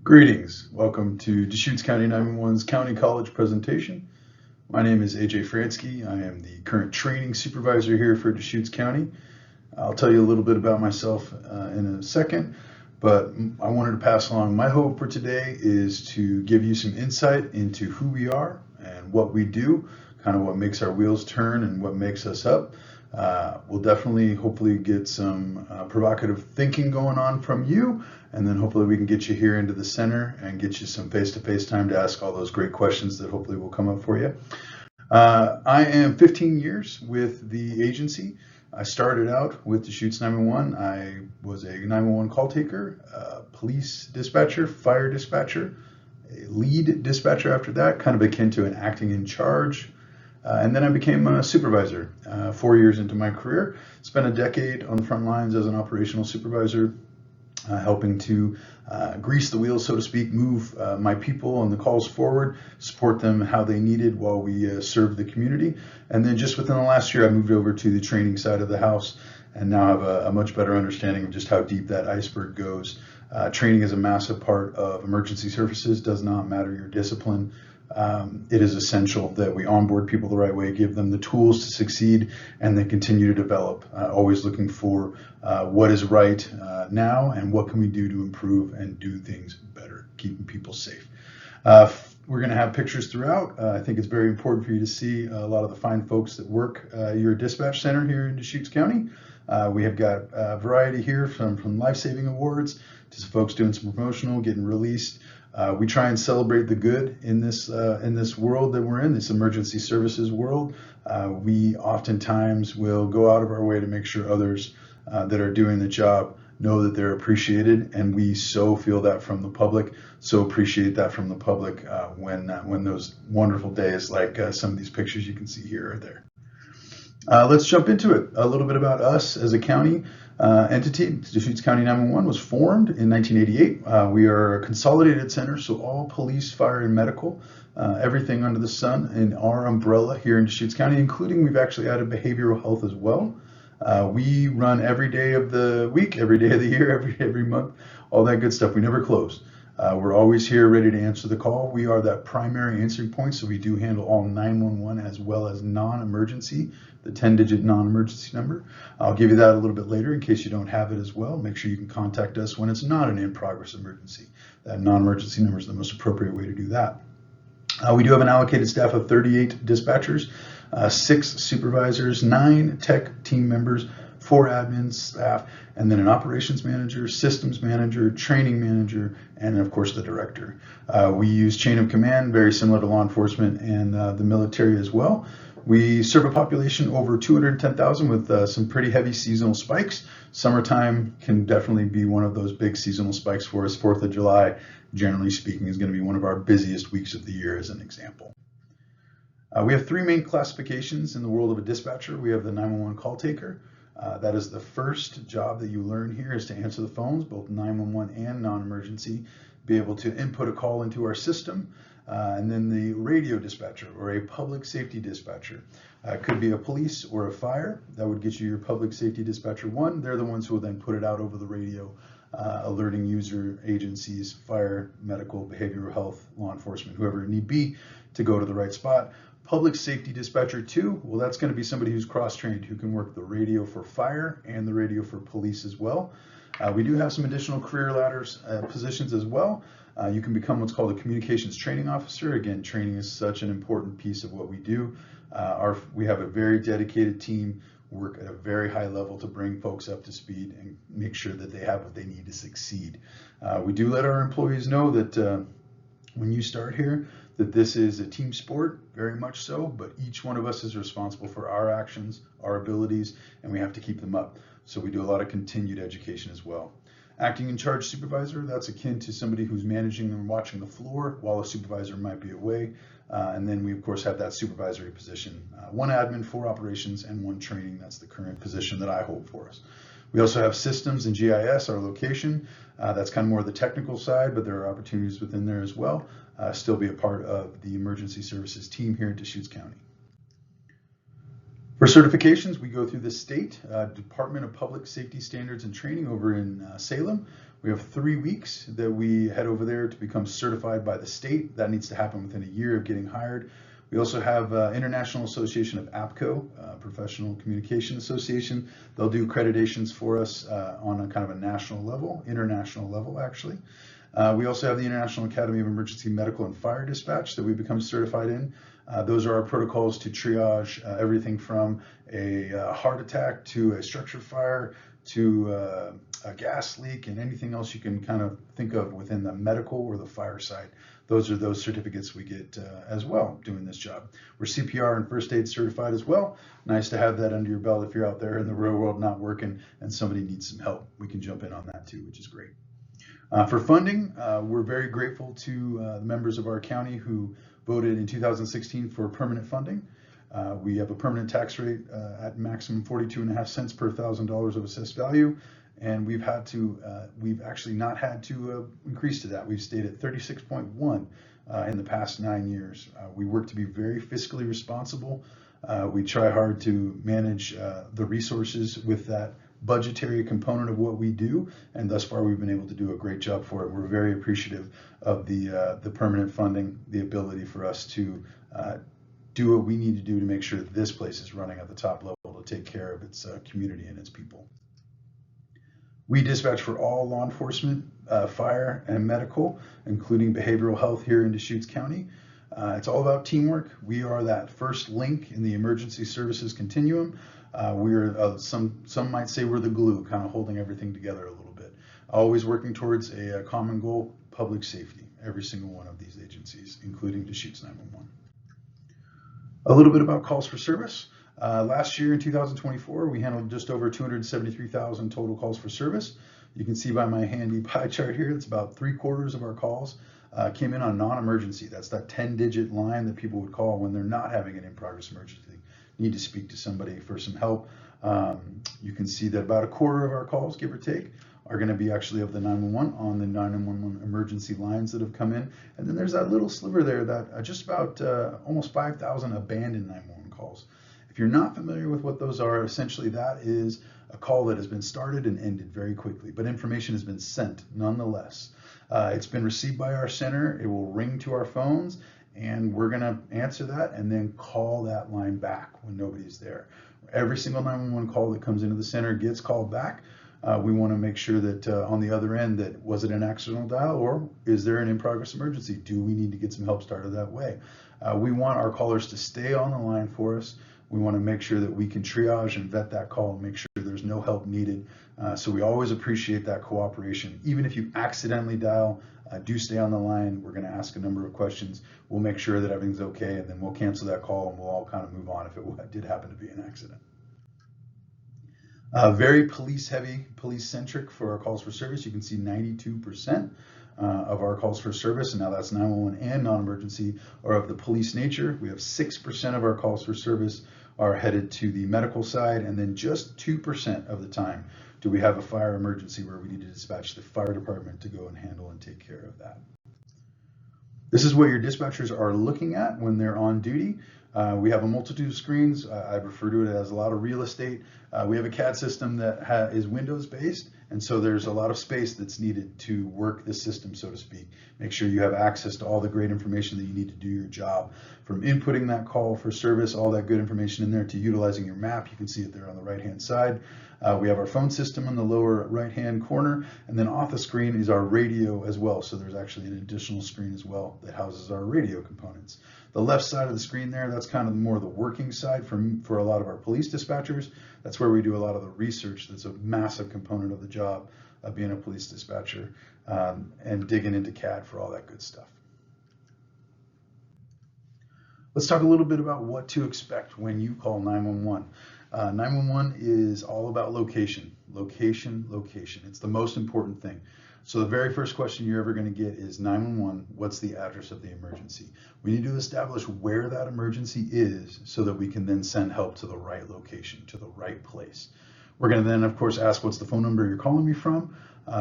Greetings. Welcome to Deschutes County 911's County College presentation. My name is AJ Franzke. I am the current training supervisor here for Deschutes County. I'll tell you a little bit about myself in a second, but I wanted to pass along my hope for today is to give you some insight into who we are and what we do, kind of what makes our wheels turn and what makes us up. We'll definitely, hopefully, get some provocative thinking going on from you, and then hopefully we can get you here into the center and get you some face-to-face time to ask all those great questions that hopefully will come up for you. I am 15 years with the agency. I started out with Deschutes 911. I was a 911 call taker, police dispatcher, fire dispatcher, a lead dispatcher after that, kind of akin to an acting in charge. And then I became a supervisor 4 years into my career. Spent a decade on the front lines as an operational supervisor, helping to grease the wheels, so to speak, move my people and the calls forward, support them how they needed while we served the community. And then just within the last year, I moved over to the training side of the house and now have a much better understanding of just how deep that iceberg goes. Training is a massive part of emergency services, does not matter your discipline. It is essential that we onboard people the right way, give them the tools to succeed, and then continue to develop, always looking for what is right now and what can we do to improve and do things better, keeping people safe. We're going to have pictures throughout. I think it's very important for you to see a lot of the fine folks that work your dispatch center here in Deschutes County. We have got a variety here from life-saving awards to some folks doing some promotional, getting released. We try and celebrate the good in this world that we're in, this emergency services world. We oftentimes will go out of our way to make sure others that are doing the job know that they're appreciated, and we so feel that from the public, so appreciate that from the public when those wonderful days like some of these pictures you can see here are there. Let's jump into it. A little bit about us as a county entity. Deschutes County 911 was formed in 1988. We are a consolidated center, so all police, fire, and medical, everything under the sun in our umbrella here in Deschutes County, including we've actually added behavioral health as well. We run every day of the week, every day of the year, every month, all that good stuff. We never close. We're always here ready to answer the call. We are that primary answering point, so we do handle all 911 as well as non-emergency, the 10-digit non-emergency number. I'll give you that a little bit later in case you don't have it as well. Make sure you can contact us when it's not an in-progress emergency. That non-emergency number is the most appropriate way to do that. We do have an allocated staff of 38 dispatchers, 6 supervisors, 9 tech team members, 4 admin staff, and then an operations manager, systems manager, training manager, and of course the director. We use chain of command, very similar to law enforcement and the military as well. We serve a population over 210,000 with some pretty heavy seasonal spikes. Summertime can definitely be one of those big seasonal spikes for us. 4th of July, generally speaking, is going to be one of our busiest weeks of the year as an example. We have 3 main classifications in the world of a dispatcher. We have the 911 call taker. That is the first job that you learn here, is to answer the phones, both 911 and non-emergency, be able to input a call into our system. And then the radio dispatcher, or a public safety dispatcher. Could be a police or a fire. That would get you your public safety dispatcher 1. They're the ones who will then put it out over the radio, alerting user agencies, fire, medical, behavioral health, law enforcement, whoever it need be, to go to the right spot. Public safety dispatcher 2, well, that's going to be somebody who's cross-trained, who can work the radio for fire and the radio for police as well. We do have some additional career ladders positions as well. You can become what's called a communications training officer. Again, training is such an important piece of what we do. We have a very dedicated team, work at a very high level to bring folks up to speed and make sure that they have what they need to succeed. We do let our employees know that when you start here, that this is a team sport, very much so, but each one of us is responsible for our actions, our abilities, and we have to keep them up. So we do a lot of continued education as well. Acting in charge supervisor, that's akin to somebody who's managing and watching the floor while a supervisor might be away. And then we, of course, have that supervisory position. 1 admin, 4 operations, and 1 training. That's the current position that I hold for us. We also have systems and GIS, our location. That's kind of more the technical side, but there are opportunities within there as well. Still be a part of the emergency services team here in Deschutes County. For certifications, we go through the state Department of Public Safety Standards and Training over in Salem. We have 3 weeks that we head over there to become certified by the state. That needs to happen within a year of getting hired. We also have International Association of APCO, Professional Communication Association. They'll do accreditations for us on a kind of a national level, international level actually. We also have the International Academy of Emergency Medical and Fire Dispatch that we become certified in. Those are our protocols to triage everything from a heart attack to a structure fire to a gas leak and anything else you can kind of think of within the medical or the fire side. Those are those certificates we get as well doing this job. We're CPR and first aid certified as well. Nice to have that under your belt if you're out there in the real world not working and somebody needs some help. We can jump in on that too, which is great. For funding, we're very grateful to the members of our county who voted in 2016 for permanent funding. We have a permanent tax rate at maximum 42.5 cents per $1,000 of assessed value, and we've actually not had to increase to that. We've stayed at 36.1 in the past 9 years. We work to be very fiscally responsible. We try hard to manage the resources with that budgetary component of what we do, and thus far we've been able to do a great job for it. We're very appreciative of the permanent funding, the ability for us to do what we need to do to make sure that this place is running at the top level to take care of its community and its people. We dispatch for all law enforcement, fire, and medical, including behavioral health here in Deschutes County. It's all about teamwork. We are that first link in the emergency services continuum. We're some might say we're the glue, kind of holding everything together a little bit. Always working towards a common goal: public safety. Every single one of these agencies, including Deschutes 911. A little bit about calls for service. Last year in 2024, we handled just over 273,000 total calls for service. You can see by my handy pie chart here, it's about 3/4 of our calls came in on non-emergency. That's that 10-digit line that people would call when they're not having an in-progress emergency, need to speak to somebody for some help. You can see that about 1/4 of our calls, give or take, are going to be actually of the 911 on the 911 emergency lines that have come in. And then there's that little sliver there that just about almost 5,000 abandoned 911 calls. If you're not familiar with what those are, essentially that is a call that has been started and ended very quickly, but information has been sent nonetheless. It's been received by our center. It will ring to our phones, and we're going to answer that and then call that line back when nobody's there. Every single 911 call that comes into the center gets called back. We want to make sure that on the other end, that was it an accidental dial or is there an in-progress emergency? Do we need to get some help started that way? We want our callers to stay on the line for us. We want to make sure that we can triage and vet that call and make sure there's no help needed. So we always appreciate that cooperation. Even if you accidentally dial, do stay on the line. We're going to ask a number of questions. We'll make sure that everything's okay, and then we'll cancel that call and we'll all kind of move on if it did happen to be an accident. Very police-heavy, police-centric for our calls for service. You can see 92% of our calls for service, and now that's 911 and non-emergency, are of the police nature. We have 6% of our calls for service are headed to the medical side, and then just 2% of the time do we have a fire emergency where we need to dispatch the fire department to go and handle and take care of that. This is what your dispatchers are looking at when they're on duty. We have a multitude of screens. I refer to it as a lot of real estate. We have a CAD system that is Windows based, and so there's a lot of space that's needed to work the system, so to speak. Make sure you have access to all the great information that you need to do your job. From inputting that call for service, all that good information in there, to utilizing your map. You can see it there on the right-hand side. We have our phone system in the lower right-hand corner, and then off the screen is our radio as well. So there's actually an additional screen as well that houses our radio components. The left side of the screen there, that's kind of more the working side for a lot of our police dispatchers. That's where we do a lot of the research. That's a massive component of the job of being a police dispatcher, and digging into CAD for all that good stuff. Let's talk a little bit about what to expect when you call 911. 911 is all about location, location, location. It's the most important thing. So the very first question you're ever going to get is 911, what's the address of the emergency? We need to establish where that emergency is so that we can then send help to the right location, to the right place. We're going to then, of course, ask what's the phone number you're calling me from.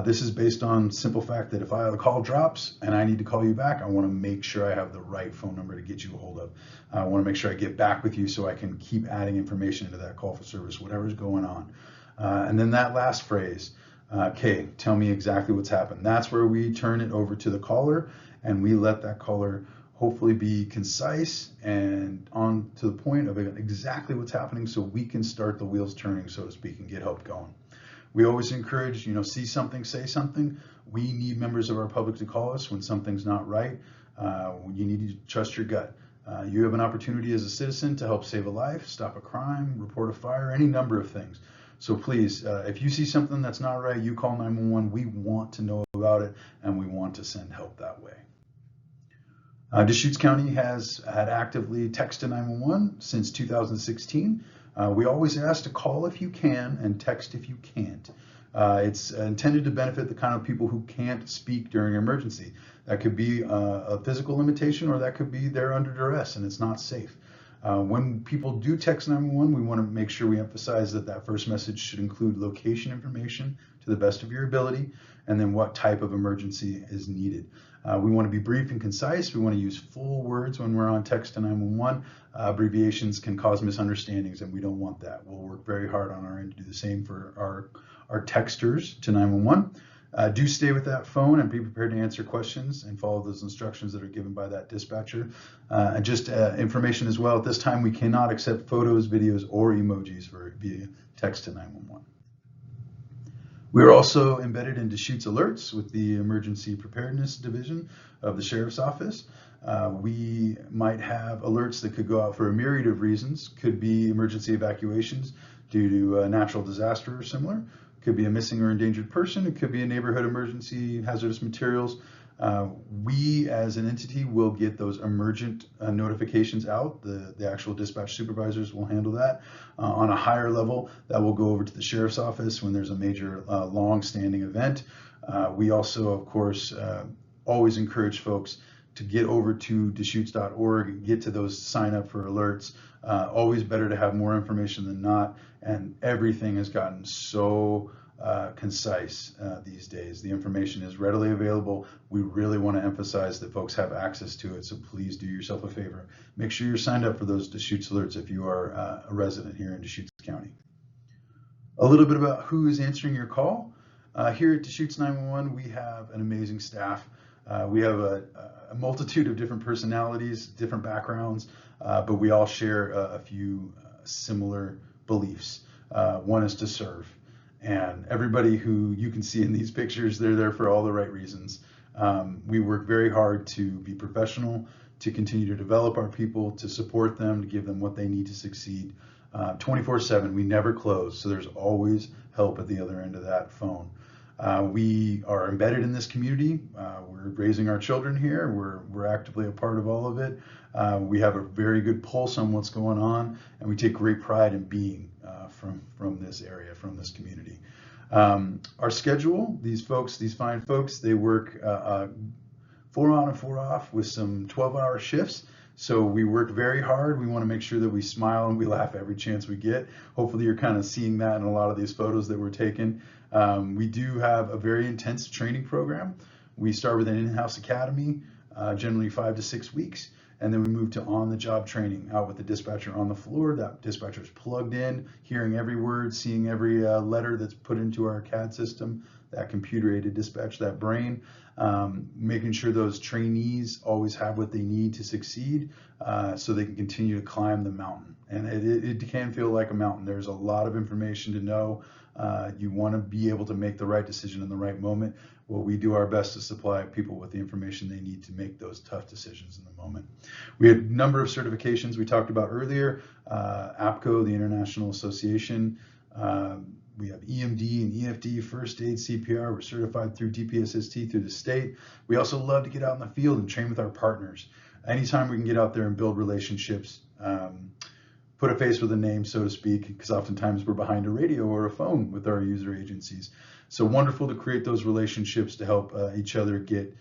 This is based on simple fact that if a call drops and I need to call you back, I want to make sure I have the right phone number to get you a hold of. I want to make sure I get back with you so I can keep adding information into that call for service, whatever's going on. And then that last phrase, Okay, tell me exactly what's happened. That's where we turn it over to the caller, and we let that caller hopefully be concise and on to the point of exactly what's happening, so we can start the wheels turning, so to speak, and get help going. We always encourage, see something, say something. We need members of our public to call us when something's not right. You need to trust your gut. You have an opportunity as a citizen to help save a life, stop a crime, report a fire, any number of things. So please, if you see something that's not right, you call 911. We want to know about it, and we want to send help that way. Deschutes County has had actively text to 911 since 2016. We always ask to call if you can and text if you can't. It's intended to benefit the kind of people who can't speak during an emergency. That could be a physical limitation, or that could be they're under duress and it's not safe. When people do text 911, we want to make sure we emphasize that first message should include location information to the best of your ability, and then what type of emergency is needed. We want to be brief and concise. We want to use full words when we're on text to 911. Abbreviations can cause misunderstandings, and we don't want that. We'll work very hard on our end to do the same for our texters to 911. Do stay with that phone and be prepared to answer questions and follow those instructions that are given by that dispatcher. And just information as well, at this time we cannot accept photos, videos, or emojis via text to 911. We are also embedded in Deschutes Alerts with the Emergency Preparedness Division of the Sheriff's Office. We might have alerts that could go out for a myriad of reasons. Could be emergency evacuations due to a natural disaster or similar. Could be a missing or endangered person. It could be a neighborhood emergency, hazardous materials. We as an entity will get those emergent notifications out. The actual dispatch supervisors will handle that. On a higher level, that will go over to the sheriff's office when there's a major long-standing event. We also, of course, always encourage folks to get over to Deschutes.org, get to those sign up for alerts. Always better to have more information than not, and everything has gotten so concise these days. The information is readily available. We really want to emphasize that folks have access to it, so please do yourself a favor. Make sure you're signed up for those Deschutes alerts if you are a resident here in Deschutes County. A little bit about who is answering your call. Here at Deschutes 911, we have an amazing staff. We have a multitude of different personalities, different backgrounds, but we all share a few similar beliefs. One is to serve. And everybody who you can see in these pictures, they're there for all the right reasons. We work very hard to be professional, to continue to develop our people, to support them, to give them what they need to succeed. 24/7, we never close, so there's always help at the other end of that phone. We are embedded in this community. We're raising our children here. We're actively a part of all of it. We have a very good pulse on what's going on, and we take great pride in being from this area, from this community. Our schedule, these fine folks, they work 4 on and 4 off with some 12-hour shifts. So we work very hard. We want to make sure that we smile and we laugh every chance we get. Hopefully you're kind of seeing that in a lot of these photos that we're taking. We do have a very intense training program. We start with an in-house academy, generally 5 to 6 weeks, and then we move to on-the-job training out with the dispatcher on the floor. That dispatcher is plugged in, hearing every word, seeing every letter that's put into our CAD system, that computer-aided dispatch, that brain, making sure those trainees always have what they need to succeed so they can continue to climb the mountain. And it can feel like a mountain. There's a lot of information to know. You want to be able to make the right decision in the right moment. Well, we do our best to supply people with the information they need to make those tough decisions in the moment. We had a number of certifications we talked about earlier. APCO, the International Association. We have EMD and EFD, first aid, CPR. We're certified through DPSST through the state. We also love to get out in the field and train with our partners. Anytime we can get out there and build relationships, put a face with a name, so to speak, because oftentimes we're behind a radio or a phone with our user agencies. So wonderful to create those relationships to help each other get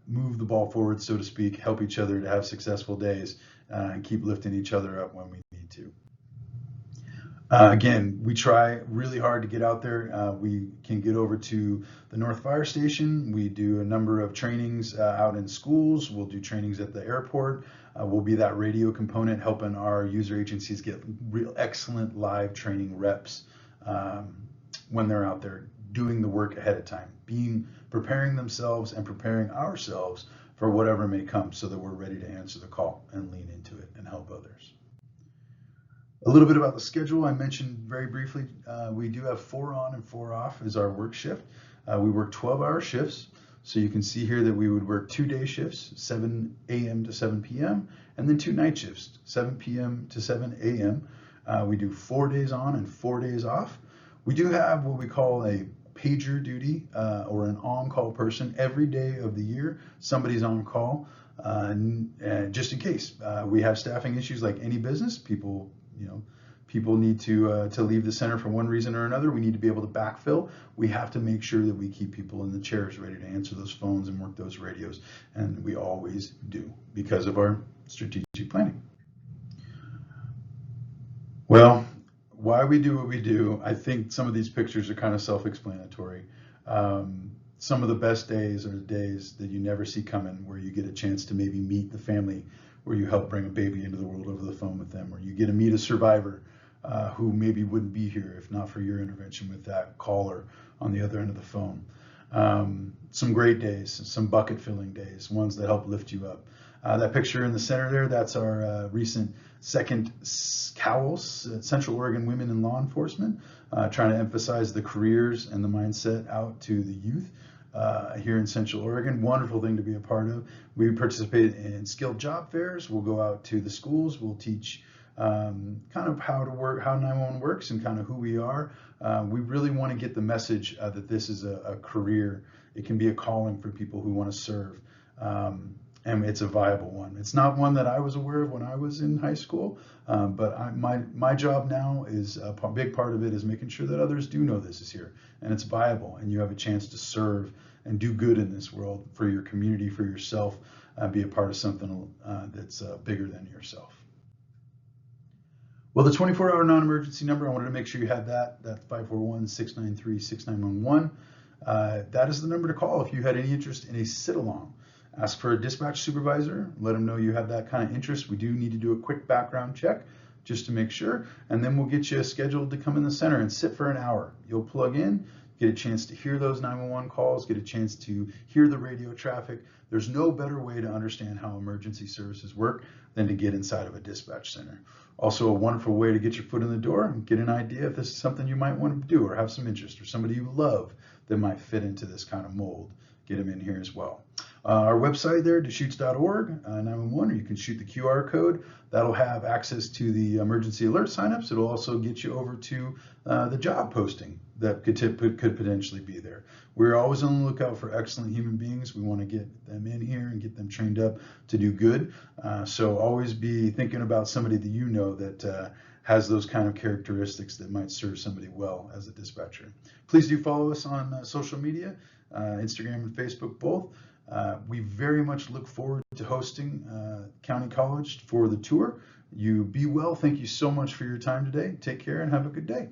move the ball forward, so to speak, help each other to have successful days and keep lifting each other up when we need to. Again, we try really hard to get out there. We can get over to the North Fire Station. We do a number of trainings out in schools. We'll do trainings at the airport. We'll be that radio component helping our user agencies get real excellent live training reps when they're out there doing the work ahead of time, preparing themselves and preparing ourselves for whatever may come, so that we're ready to answer the call and lean into it and help others. A little bit about the schedule. I mentioned very briefly, we do have 4 on and 4 off as our work shift. We work 12-hour shifts. So you can see here that we would work 2 day shifts, 7 a.m. to 7 p.m., and then 2 night shifts, 7 p.m. to 7 a.m. We do 4 days on and 4 days off. We do have what we call a pager duty, or an on-call person. Every day of the year, somebody's on call, just in case. We have staffing issues like any business. People need to leave the center for one reason or another. We need to be able to backfill. We have to make sure that we keep people in the chairs ready to answer those phones and work those radios, and we always do because of our strategic planning. Well, why we do what we do, I think some of these pictures are kind of self-explanatory. Some of the best days are the days that you never see coming, where you get a chance to maybe meet the family, where you help bring a baby into the world over the phone with them, or you get to meet a survivor who maybe wouldn't be here if not for your intervention with that caller on the other end of the phone. Some great days, some bucket filling days, ones that help lift you up. That picture in the center there, that's our recent second COWLS, Central Oregon Women in Law Enforcement, trying to emphasize the careers and the mindset out to the youth here in Central Oregon. Wonderful thing to be a part of. We participate in skilled job fairs. We'll go out to the schools. We'll teach kind of how 911 works and kind of who we are. We really want to get the message that this is a career. It can be a calling for people who want to serve. And it's a viable one. It's not one that I was aware of when I was in high school, but my job now is a big part of it is making sure that others do know this is here and it's viable, and you have a chance to serve and do good in this world for your community, for yourself, be a part of something that's bigger than yourself. Well, the 24-hour non-emergency number, I wanted to make sure you had that. That's 541-693-6911. That is the number to call if you had any interest in a sit-along. Ask for a dispatch supervisor, let them know you have that kind of interest. We do need to do a quick background check just to make sure, and then we'll get you scheduled to come in the center and sit for an hour. You'll plug in, get a chance to hear those 911 calls, get a chance to hear the radio traffic. There's no better way to understand how emergency services work than to get inside of a dispatch center. Also a wonderful way to get your foot in the door and get an idea if this is something you might want to do or have some interest, or somebody you love that might fit into this kind of mold. Get them in here as well. Our website there, Deschutes.org, 911, or you can shoot the QR code. That'll have access to the emergency alert signups. It'll also get you over to the job posting that could potentially be there. We're always on the lookout for excellent human beings. We want to get them in here and get them trained up to do good. So always be thinking about somebody that you know that has those kind of characteristics that might serve somebody well as a dispatcher. Please do follow us on social media, Instagram and Facebook both. We very much look forward to hosting County College for the tour. You be well. Thank you so much for your time today. Take care and have a good day.